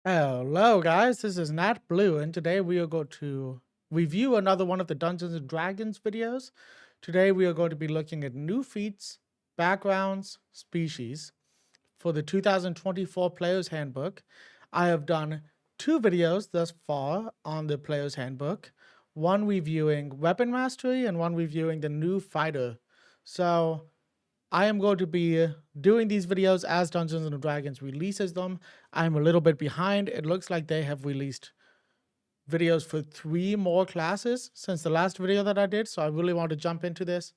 Hello, guys. This is Nat Blue, and today we are going to review another one of the Dungeons and Dragons videos. Today we are going to be looking at new feats, backgrounds, species for the 2024 Player's Handbook. I have done two videos thus far on the Player's Handbook, one reviewing weapon mastery and one reviewing the new fighter. So I am going to be doing these videos as Dungeons and Dragons releases them. I'm a little bit behind. It looks like they have released videos for 3 more classes since the last video that I did, so I really want to jump into this.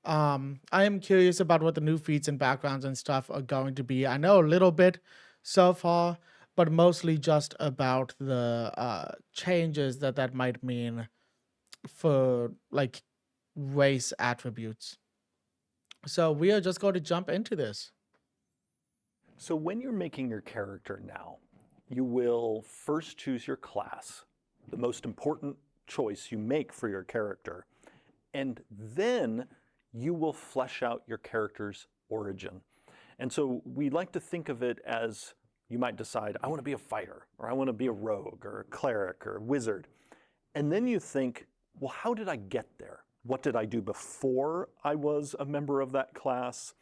I am curious about what the new feats and backgrounds and stuff are going to be. I know a little bit so far, but mostly just about the changes that might mean for like race attributes. So we are just going to jump into this. So when you're making your character now, you will first choose your class, the most important choice you make for your character, and then you will flesh out your character's origin. And so we like to think of it as you might decide, I want to be a fighter, or I want to be a rogue, or a cleric, or a wizard. And then you think, well, how did I get there? What did I do before I was a member of that class?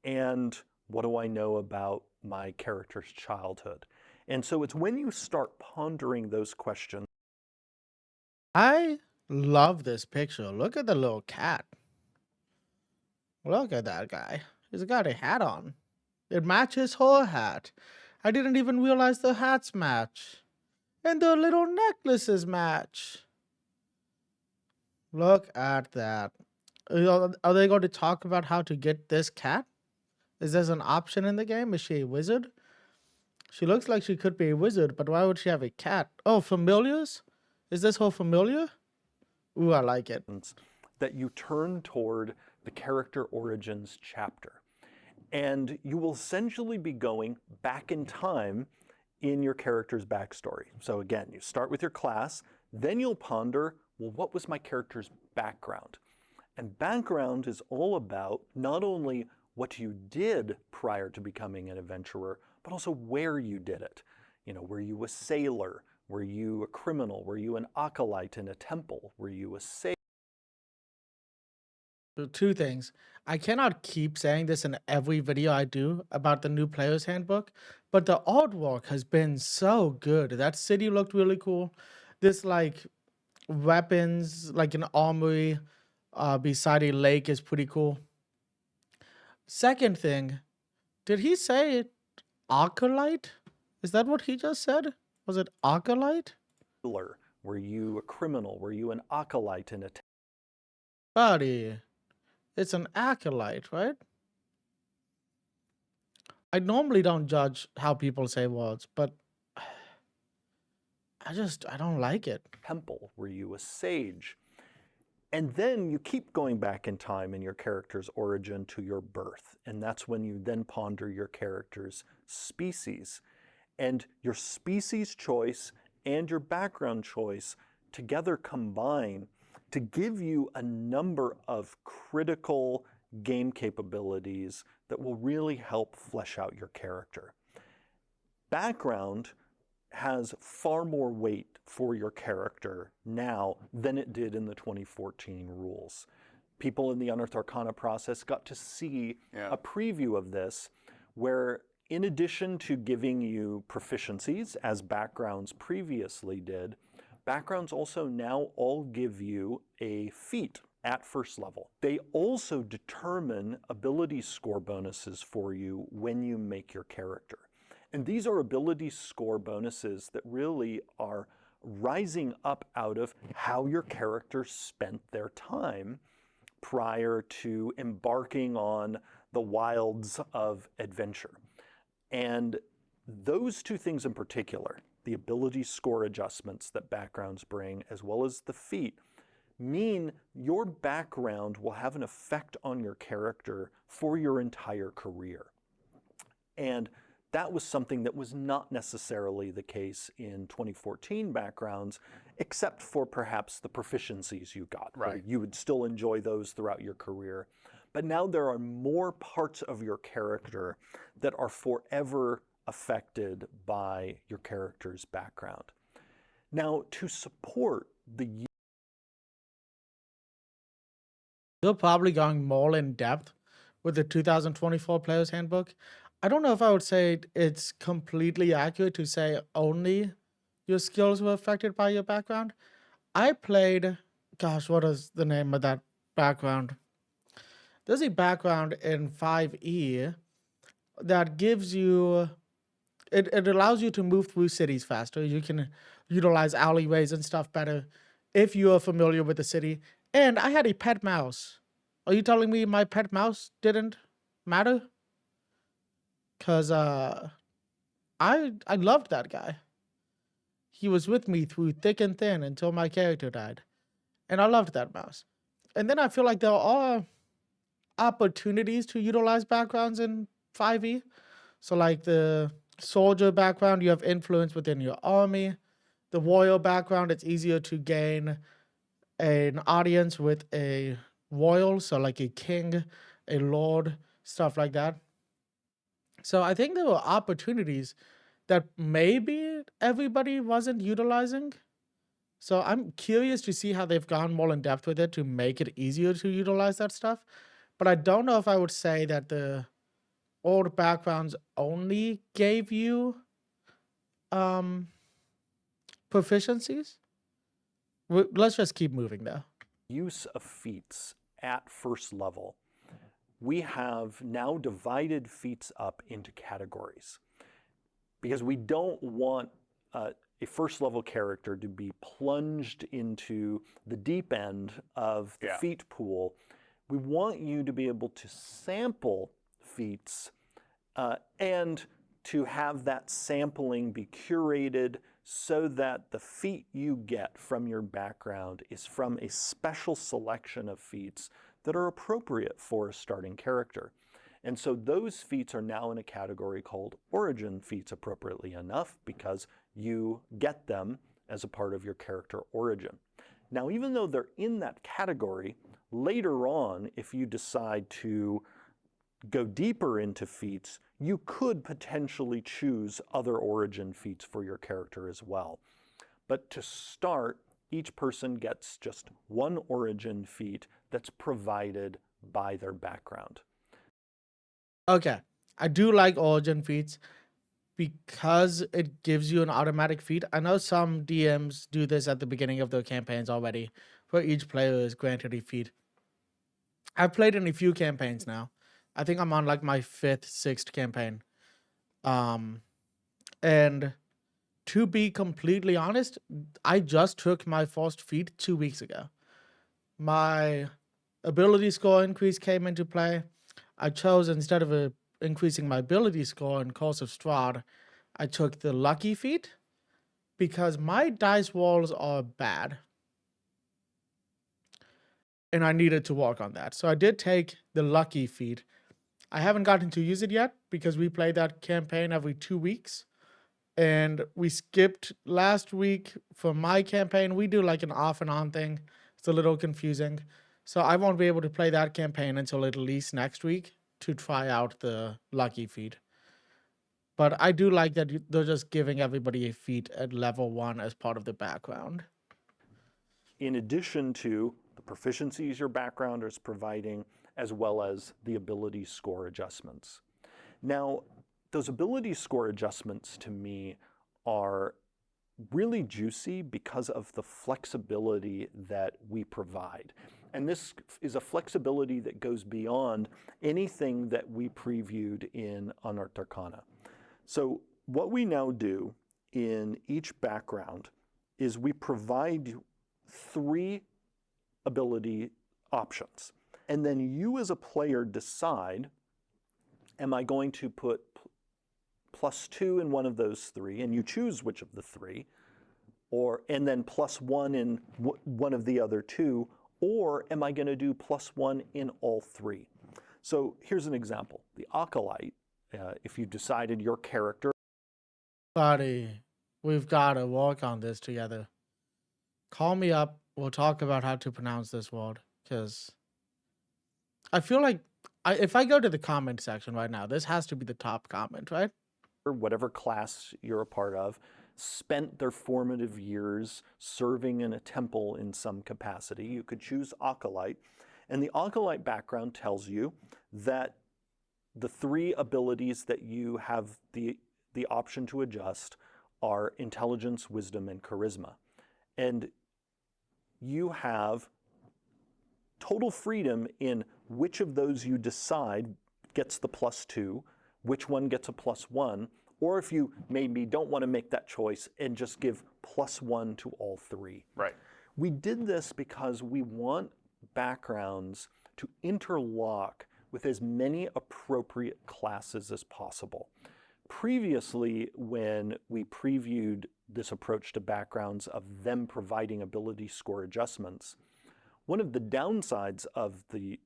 And what do I know about my character's childhood? And so it's when you start pondering those questions. I love this picture. Look at the little cat. Look at that guy. He's got a hat on. It matches her hat. I didn't even realize the hats match. And the little necklaces match. Look at that. Are they going to talk about how to get this cat? Is there an option in the game? Is she a wizard? She looks like she could be a wizard, but why would she have a cat? Oh, familiars? Is this her familiar? Ooh, I like it. That you turn toward the character origins chapter. And you will essentially be going back in time in your character's backstory. So again, you start with your class, then you'll ponder, well, what was my character's background? And background is all about not only what you did prior to becoming an adventurer, but also where you did it. You know, were you a sailor? Were you a criminal? Were you an acolyte in a temple? Were you a sailor? Two things. I cannot keep saying this in every video I do about the new player's handbook, but the artwork has been so good. That city looked really cool. This like weapons, like an armory beside a lake is pretty cool. Second thing, did he say acolyte? Is that what he just said? Was it acolyte? Were you a criminal? Were you an acolyte in a temple? Buddy, it's an acolyte, right? I normally don't judge how people say words, but I don't like it. Were you a sage? And then you keep going back in time in your character's origin to your birth. And that's when you then ponder your character's species. And your species choice and your background choice together combine to give you a number of critical game capabilities that will really help flesh out your character. Background has far more weight for your character now than it did in the 2014 rules. People in the Unearthed Arcana process got to see a preview of this where, in addition to giving you proficiencies, as backgrounds previously did, backgrounds also now all give you a feat at first level. They also determine ability score bonuses for you when you make your character. And these are ability score bonuses that really are rising up out of how your character spent their time prior to embarking on the wilds of adventure. And those two things in particular, the ability score adjustments that backgrounds bring, as well as the feat, mean your background will have an effect on your character for your entire career. And that was something that was not necessarily the case in 2014 backgrounds, except for perhaps the proficiencies you got. Right. You would still enjoy those throughout your career. But now there are more parts of your character that are forever affected by your character's background. Now, to support the They're probably going more in depth with the 2024 Player's Handbook. I don't know if I would say it's completely accurate to say only your skills were affected by your background. I played, gosh, what is the name of that background? There's a background in 5e that gives you it allows you to move through cities faster. You can utilize alleyways and stuff better if you are familiar with the city. And I had a pet mouse. Are you telling me my pet mouse didn't matter? Cause I loved that guy. He was with me through thick and thin until my character died. And I loved that mouse. And then I feel like there are opportunities to utilize backgrounds in 5e. So like the soldier background, you have influence within your army. The royal background, it's easier to gain an audience with a royal, so like a king, a lord, stuff like that. So I think there were opportunities that maybe everybody wasn't utilizing. So I'm curious to see how they've gone more in depth with it to make it easier to utilize that stuff. But I don't know if I would say that the old backgrounds only gave you um proficiencies. Let's just keep moving though. use of feats at first level, we have now divided feats up into categories because we don't want a first level character to be plunged into the deep end of the feat pool. We want you to be able to sample feats and to have that sampling be curated so that the feat you get from your background is from a special selection of feats that are appropriate for a starting character. And so those feats are now in a category called origin feats, appropriately enough, because you get them as a part of your character origin. Now, even though they're in that category, later on, if you decide to go deeper into feats, you could potentially choose other origin feats for your character as well. But to start, each person gets just one origin feat that's provided by their background. Okay. I do like origin feats because it gives you an automatic feat. I know some DMs do this at the beginning of their campaigns already, where each player is granted a feat. I've played in a few campaigns now. I think I'm on like my fifth, sixth campaign. Um, and to be completely honest, I just took my first feat 2 weeks ago. My ability score increase came into play. I chose, instead of increasing my ability score in Course of Strahd, I took the lucky feat because my dice rolls are bad. And I needed to work on that. So I did take the lucky feat. I haven't gotten to use it yet because we play that campaign every 2 weeks. And we skipped last week for my campaign. We do like an off and on thing. It's a little confusing. So I won't be able to play that campaign until at least next week to try out the lucky feat. But I do like that they're just giving everybody a feat at level 1 as part of the background. In addition to the proficiencies your background is providing, as well as the ability score adjustments. Now, those ability score adjustments to me are really juicy because of the flexibility that we provide. And this is a flexibility that goes beyond anything that we previewed in Unearthed Arcana. So what we now do in each background is we provide 3 ability options. And then you as a player decide, am I going to put +2 in one of those 3, and you choose which of the 3, and then +1 in one of the other 2, or am I going to do +1 in all 3? So here's an example. The Acolyte, if you decided your character... Buddy, we've got to work on this together. Call me up. We'll talk about how to pronounce this word. Because I feel like if I go to the comment section right now, this has to be the top comment, right? or whatever class you're a part of, spent their formative years serving in a temple in some capacity. You could choose Acolyte, and the Acolyte background tells you that the 3 abilities that you have the option to adjust are intelligence, wisdom, and charisma. And you have total freedom in which of those you decide gets the +2, which one gets a +1, or if you maybe don't want to make that choice and just give +1 to all 3. Right. We did this because we want backgrounds to interlock with as many appropriate classes as possible. Previously, when we previewed this approach to backgrounds of them providing ability score adjustments, one of the downsides of the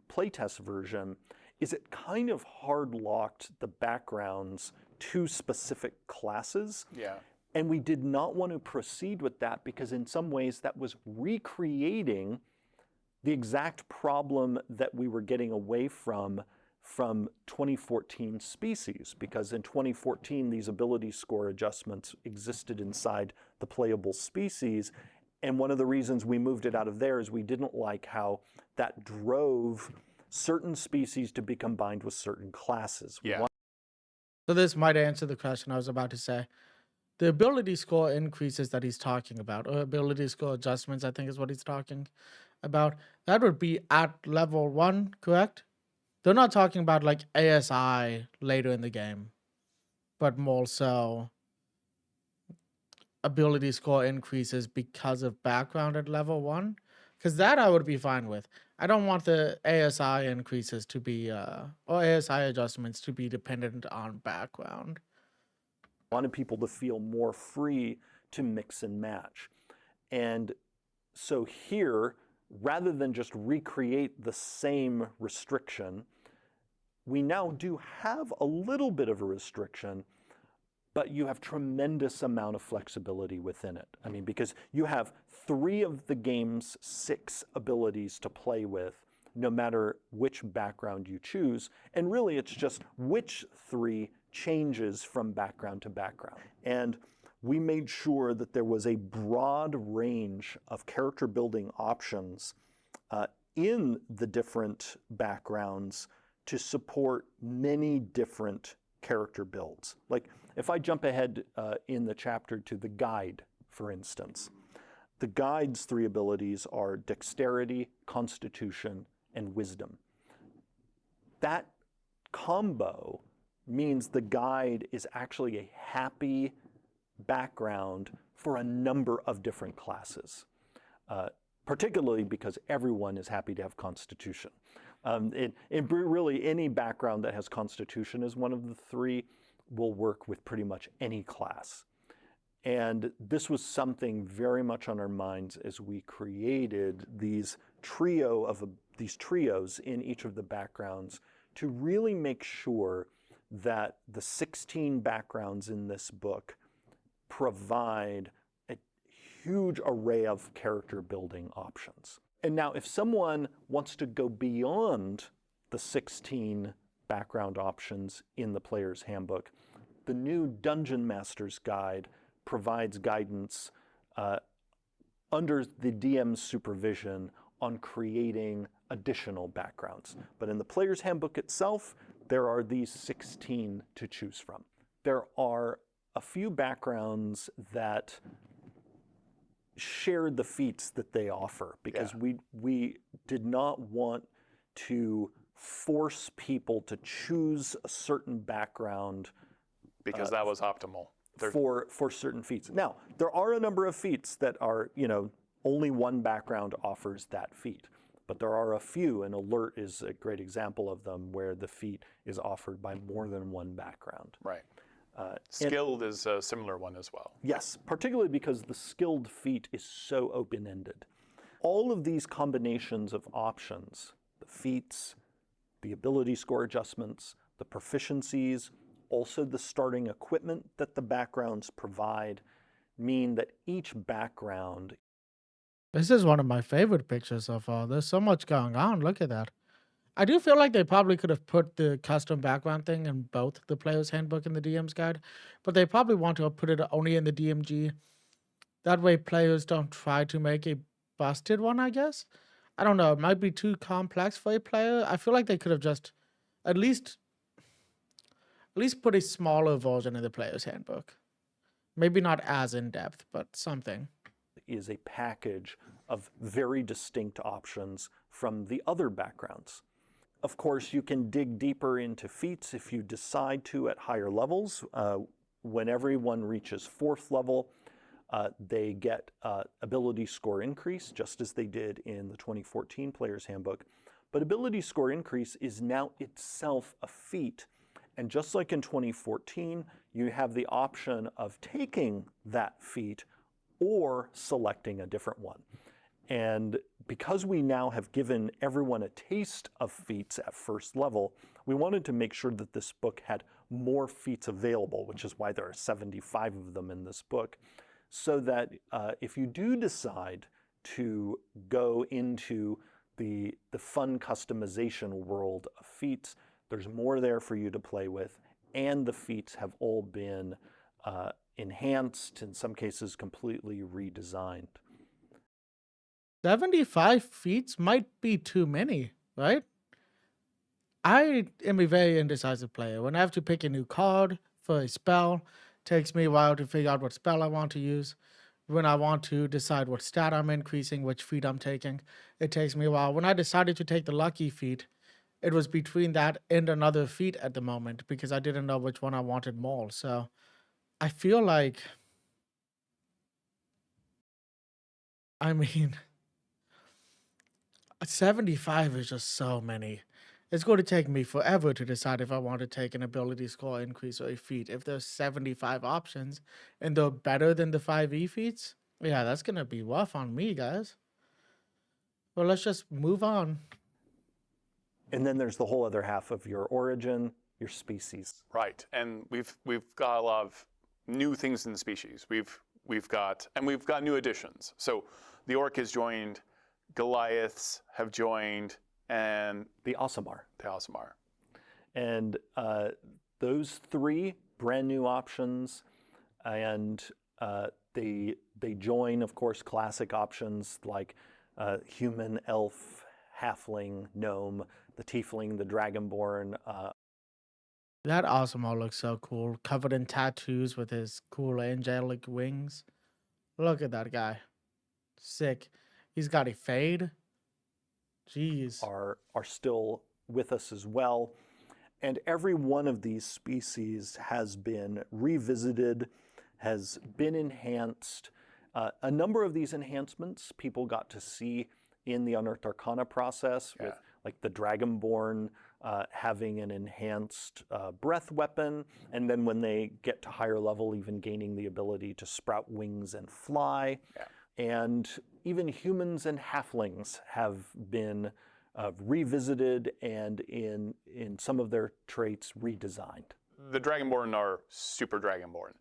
playtest version is it kind of hard-locked the backgrounds to specific classes. Yeah. And we did not want to proceed with that because in some ways that was recreating the exact problem that we were getting away from 2014 Species, because in 2014 these ability score adjustments existed inside the playable species, and one of the reasons we moved it out of there is we didn't like how that drove certain species to be combined with certain classes. Yeah. So this might answer the question I was about to say. The ability score increases that he's talking about, or ability score adjustments, I think is what he's talking about. That would be at level 1, correct? They're not talking about like ASI later in the game, but more so ability score increases because of background at level 1. Because that I would be fine with. I don't want the ASI increases to be, or ASI adjustments to be dependent on background. Wanted people to feel more free to mix and match. And so here, rather than just recreate the same restriction, we now do have a little bit of a restriction, but you have tremendous amount of flexibility within it. I mean, because you have 3 of the game's 6 abilities to play with, no matter which background you choose. And really, it's just which 3 changes from background to background. And we made sure that there was a broad range of character building options in the different backgrounds to support many different character builds. Like if I jump ahead in the chapter to the guide, for instance, the guide's 3 abilities are dexterity, constitution, and wisdom. That combo means the guide is actually a happy background for a number of different classes, particularly because everyone is happy to have constitution. Really, any background that has constitution as one of the 3 will work with pretty much any class. And this was something very much on our minds as we created these trios in each of the backgrounds to really make sure that the 16 backgrounds in this book provide a huge array of character building options. And now if someone wants to go beyond the 16 background options in the player's handbook, the new Dungeon Master's Guide provides guidance under the DM's supervision on creating additional backgrounds. But in the player's handbook itself, there are these 16 to choose from. There are a few backgrounds that share the feats that they offer because we did not want to force people to choose a certain background because that was optimal. For certain feats. Now, there are a number of feats that are, only one background offers that feat. But there are a few, and Alert is a great example of them, where the feat is offered by more than one background. Right. Skilled is a similar one as well. Yes, particularly because the skilled feat is so open-ended. All of these combinations of options, the feats, the ability score adjustments, the proficiencies, also the starting equipment that the backgrounds provide, mean that each background... This is one of my favorite pictures so far. There's so much going on. Look at that. I do feel like they probably could have put the custom background thing in both the player's handbook and the DM's guide, but they probably want to put it only in the DMG. That way players don't try to make a busted one, I guess. I don't know, it might be too complex for a player. I feel like they could have just at least put a smaller version in the player's handbook. Maybe not as in depth, but something. Is a package of very distinct options from the other backgrounds. Of course, you can dig deeper into feats if you decide to at higher levels. When everyone reaches 4th level, they get ability score increase, just as they did in the 2014 Player's Handbook. But ability score increase is now itself a feat. And just like in 2014, you have the option of taking that feat or selecting a different one. And because we now have given everyone a taste of feats at 1st level, we wanted to make sure that this book had more feats available, which is why there are 75 of them in this book, so that if you do decide to go into the fun customization world of feats, there's more there for you to play with, and the feats have all been enhanced, in some cases completely redesigned. 75 feats might be too many, right? I am a very indecisive player. When I have to pick a new card for a spell, it takes me a while to figure out what spell I want to use. When I want to decide what stat I'm increasing, which feat I'm taking, it takes me a while. When I decided to take the lucky feat, it was between that and another feat at the moment because I didn't know which one I wanted more. So I feel like, I mean, 75 is just so many. It's going to take me forever to decide if I want to take an ability score increase or a feat. If there's 75 options and they're better than the 5e feats, yeah, that's going to be rough on me, guys. Well, let's just move on. And then there's the whole other half of your origin, your species. Right, and we've got a lot of new things in the species. We've got new additions. So the orc has joined, Goliaths have joined, and The Aasimar. And those 3 brand new options, and they join, of course, classic options like human, elf, halfling, gnome, the tiefling, the dragonborn. That Aasimar looks so cool, covered in tattoos with his cool angelic wings. Look at that guy. Sick. He's got a fade. Jeez. are still with us as well. And every one of these species has been revisited, has been enhanced. A number of these enhancements people got to see in the Unearthed Arcana process, with like the Dragonborn having an enhanced breath weapon, and then when they get to higher level, even gaining the ability to sprout wings and fly. And even humans and halflings have been revisited and in some of their traits redesigned. The Dragonborn are super Dragonborn.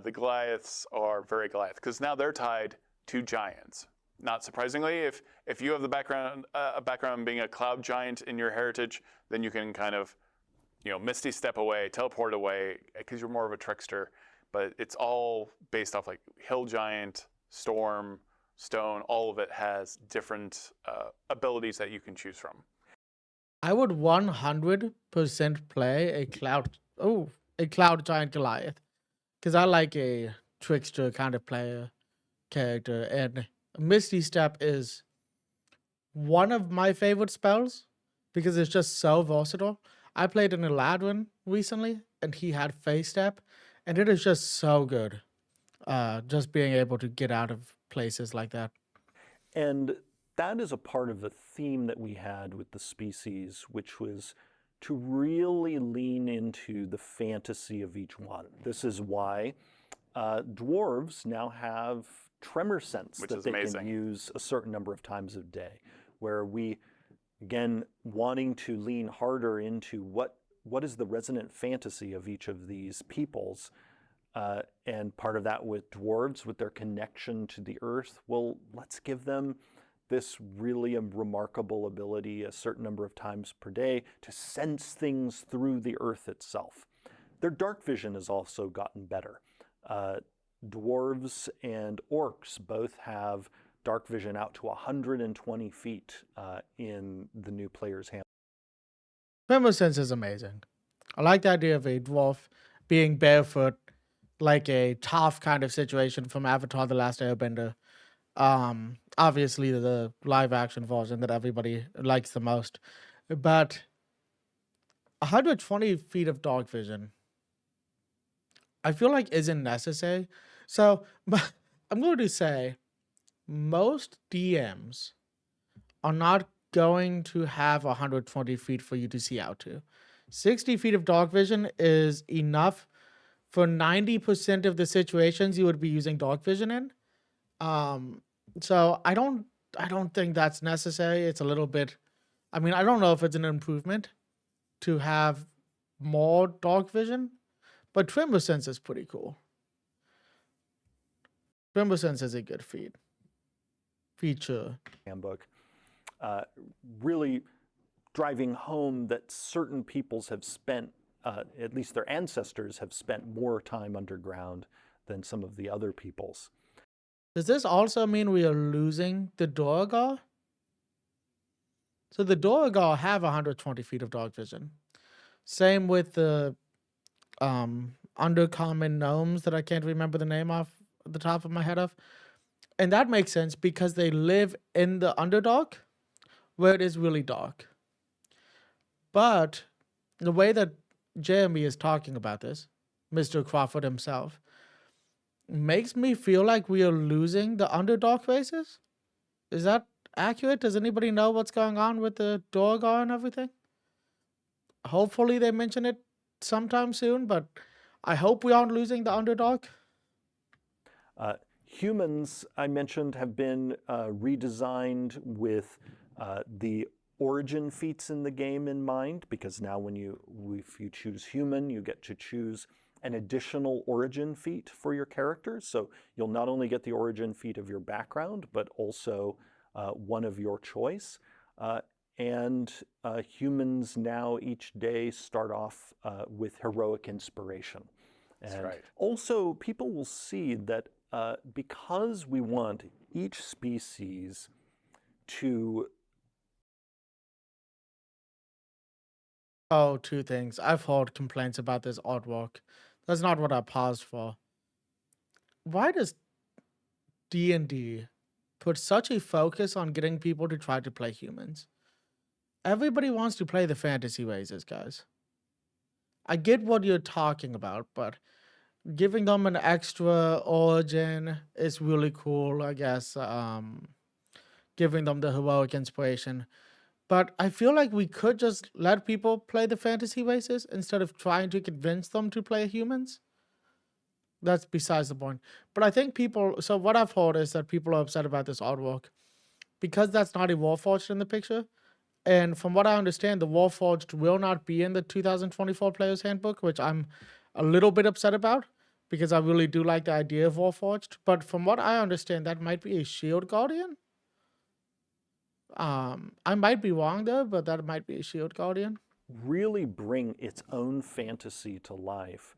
The Goliaths are very Goliath, because now they're tied to giants. Not surprisingly, if you have the background being a cloud giant in your heritage, then you can kind of, Misty Step away, teleport away, because you're more of a trickster. But it's all based off like hill giant, storm, stone. All of it has different abilities that you can choose from. I would 100% play a cloud giant Goliath, because I like a trickster kind of player character, and Misty Step is one of my favorite spells because it's just so versatile. I played an Eladrin recently, and he had Face Step, and it is just so good. Just being able to get out of places like that. And that is a part of the theme that we had with the species, which was to really lean into the fantasy of each one. This is why dwarves now have tremor sense that they can use a certain number of times a day, where we, again, wanting to lean harder into what is the resonant fantasy of each of these peoples. And part of that with dwarves, with their connection to the earth, well, let's give them this really a remarkable ability a certain number of times per day to sense things through the earth itself. Their dark vision has also gotten better. Dwarves and orcs both have dark vision out to 120 feet in the new player's hand. Tremor sense is amazing. I like the idea of a dwarf being barefoot, like a tough kind of situation from Avatar: The Last Airbender. Obviously the live action version that everybody likes the most, but 120 feet of dark vision, I feel like isn't necessary. So I'm going to say most DMs are not going to have 120 feet for you to see out to. 60 feet of dark vision is enough for 90% of the situations you would be using dark vision in. So I don't think that's necessary. It's a little bit, I mean, I don't know if it's an improvement to have more dark vision, but Tremor Sense is pretty cool. Tremor Sense is a good feature. Handbook, really driving home that certain peoples have spent, at least their ancestors have spent more time underground than some of the other peoples. Does this also mean we are losing the Dorogar? So the Dorogar have 120 feet of dark vision. Same with the undercommon gnomes that I can't remember the name off the top of my head of. And that makes sense because they live in the Underdark where it is really dark. But the way that Jeremy is talking about this, Mr. Crawford himself, makes me feel like we are losing the Underdark races. Is that accurate? Does anybody know what's going on with the Dorogar and everything? Hopefully they mention it sometime soon, but I hope we aren't losing the Underdark. Humans, I mentioned, have been redesigned with the origin feats in the game in mind, because now if you choose human, you get to choose an additional origin feat for your characters. So you'll not only get the origin feat of your background, but also one of your choice. And humans now each day start off with heroic inspiration. And That's right. also, people will see that because we want each species to... Oh, two things. I've heard complaints about this artwork. That's not what I paused for. Why does D&D put such a focus on getting people to try to play humans? Everybody wants to play the fantasy races, guys. I get what you're talking about, but giving them an extra origin is really cool, I guess. Giving them the heroic inspiration. But I feel like we could just let people play the fantasy races instead of trying to convince them to play humans. That's besides the point. But I think so what I've heard is that people are upset about this artwork because that's not a Warforged in the picture. And from what I understand, the Warforged will not be in the 2024 Player's Handbook, which I'm a little bit upset about because I really do like the idea of Warforged. But from what I understand, that might be a Shield Guardian. I might be wrong though, but that might be a Shield Guardian. really bring its own fantasy to life.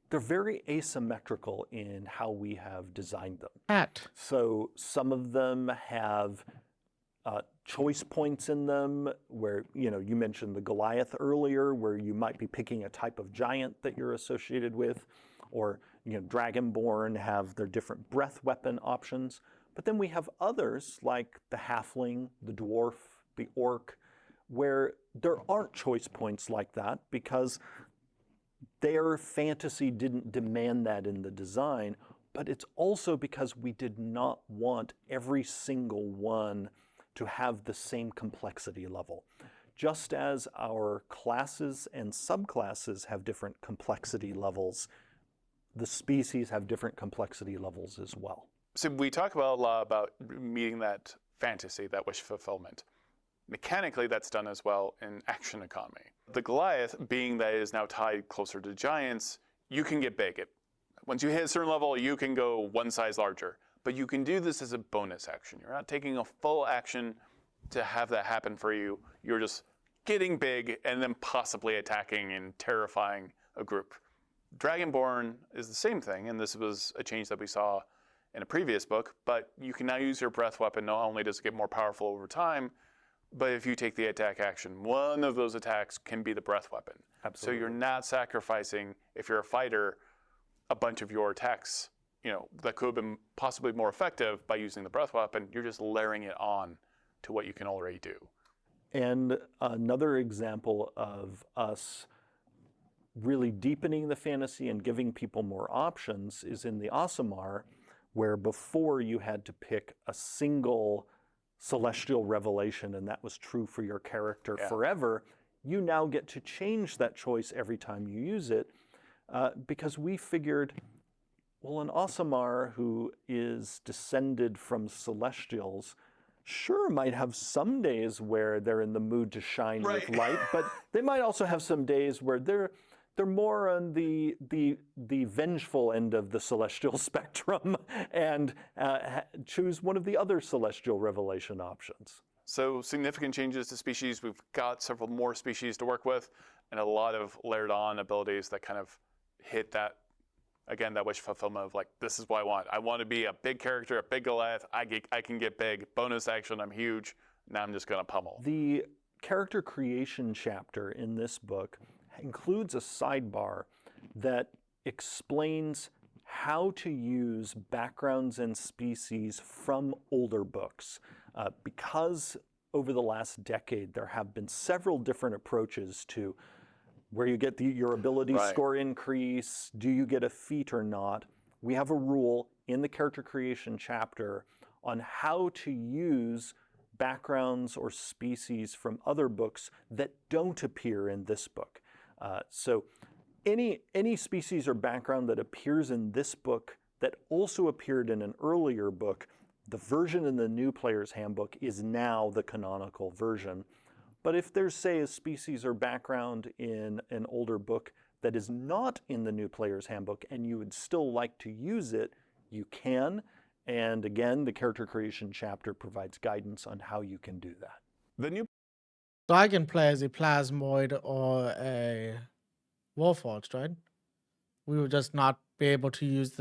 They're very asymmetrical in how we have designed them. So some of them have choice points in them where, you mentioned the Goliath earlier, where you might be picking a type of giant that you're associated with, or Dragonborn have their different breath weapon options. But then we have others like the halfling, the dwarf, the orc, where there aren't choice points like that because their fantasy didn't demand that in the design, but it's also because we did not want every single one to have the same complexity level. Just as our classes and subclasses have different complexity levels, the species have different complexity levels as well. So we talk about a lot about meeting that fantasy, that wish fulfillment. Mechanically, that's done as well in action economy. The Goliath, being that it is now tied closer to giants, you can get big. Once you hit a certain level, you can go one size larger. but you can do this as a bonus action. You're not taking a full action to have that happen for you. You're just getting big and then possibly attacking and terrifying a group. Dragonborn is the same thing, and this was a change that we saw in a previous book, but you can now use your breath weapon. Not only does it get more powerful over time, but if you take the attack action, one of those attacks can be the breath weapon. Absolutely. So you're not sacrificing, if you're a fighter, a bunch of your attacks, that could have been possibly more effective by using the breath weapon. You're just layering it on to what you can already do. And another example of us really deepening the fantasy and giving people more options is in the Aasimar, where before you had to pick a single celestial revelation, and that was true for your character forever. You now get to change that choice every time you use it, because we figured, well, an Aasimar who is descended from celestials sure might have some days where they're in the mood to shine with light, but they might also have some days where they're more on the vengeful end of the celestial spectrum and choose one of the other celestial revelation options. So significant changes to species. We've got several more species to work with, and a lot of layered on abilities that kind of hit that, again, that wish fulfillment of like, this is what I want. I want to be a big character, a big Goliath. I can get big. Bonus action, I'm huge. Now I'm just going to pummel. The character creation chapter in this book includes a sidebar that explains how to use backgrounds and species from older books. Because over the last decade, there have been several different approaches to where you get your ability score increase, do you get a feat or not. We have a rule in the character creation chapter on how to use backgrounds or species from other books that don't appear in this book. So any species or background that appears in this book that also appeared in an earlier book, the version in the new player's handbook is now the canonical version. But if there's, say, a species or background in an older book that is not in the new player's handbook and you would still like to use it, you can. And again, the character creation chapter provides guidance on how you can do that. The new So I can play as a Plasmoid or a Warforged, right? We would just not be able to use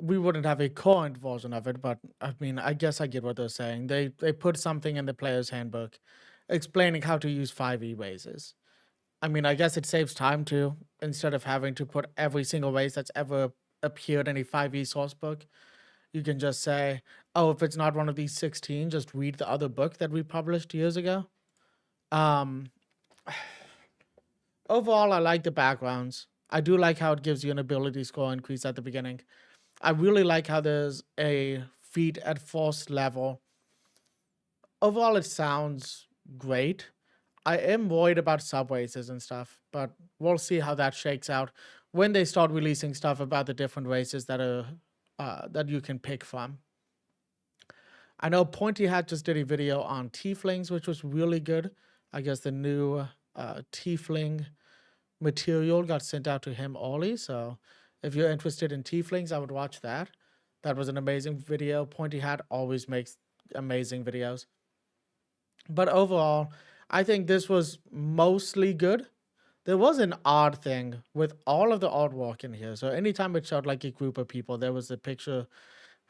we wouldn't have a current version of it, but I mean, I guess I get what they're saying. They put something in the player's handbook explaining how to use 5e races. I mean, I guess it saves time too, instead of having to put every single race that's ever appeared in a 5e source book. You can just say, oh, if it's not one of these 16, just read the other book that we published years ago. Overall, I like the backgrounds. I do like how it gives you an ability score increase at the beginning. I really like how there's a feat at first level. Overall, it sounds great. I am worried about sub races and stuff, but we'll see how that shakes out when they start releasing stuff about the different races that are that you can pick from. I know Pointy Hat just did a video on tieflings, which was really good. I guess the new tiefling material got sent out to him early, so if you're interested in tieflings, I would watch that. That was an amazing video. Pointy Hat always makes amazing videos. But overall, I think this was mostly good. There was an odd thing with all of the artwork in here. So anytime it showed like a group of people, there was a picture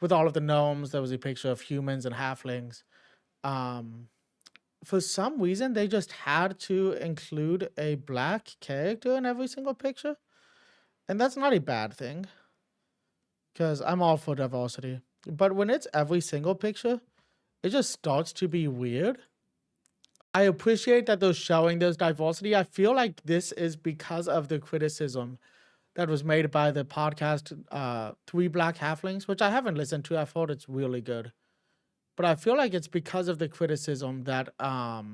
with all of the gnomes. There was a picture of humans and halflings. For some reason, they just had to include a black character in every single picture. And that's not a bad thing, because I'm all for diversity. But when it's every single picture, it just starts to be weird. I appreciate that they're showing this diversity. I feel like this is because of the criticism that was made by the podcast Three Black Halflings, which I haven't listened to. I thought it's really good. But I feel like it's because of the criticism that that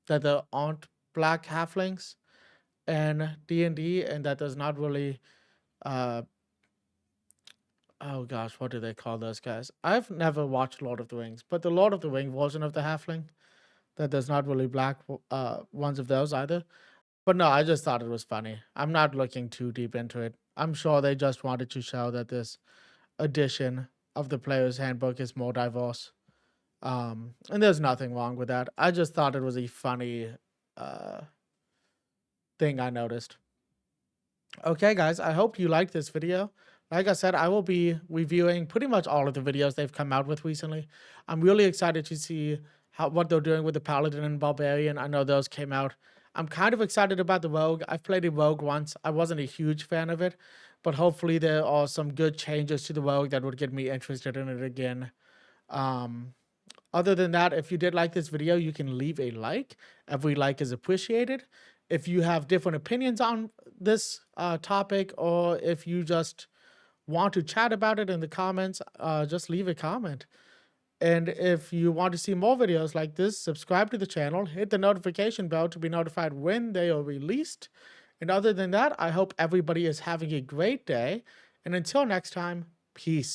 there aren't black halflings in D&D, and that there's not really oh gosh, what do they call those guys? I've never watched Lord of the Rings, but the Lord of the Rings version of the halfling, that there's not really black ones of those either. But no, I just thought it was funny. I'm not looking too deep into it. I'm sure they just wanted to show that this edition of the Player's Handbook is more diverse. And there's nothing wrong with that. I just thought it was a funny thing I noticed. Okay, guys, I hope you liked this video. Like I said, I will be reviewing pretty much all of the videos they've come out with recently. I'm really excited to see what they're doing with the Paladin and Barbarian. I know those came out. I'm kind of excited about the Rogue. I've played a Rogue once. I wasn't a huge fan of it, but hopefully there are some good changes to the Rogue that would get me interested in it again. Other than that, if you did like this video, you can leave a like. Every like is appreciated. If you have different opinions on this topic, or if you just want to chat about it in the comments, just leave a comment. And if you want to see more videos like this, subscribe to the channel, hit the notification bell to be notified when they are released. And other than that, I hope everybody is having a great day. And until next time, peace.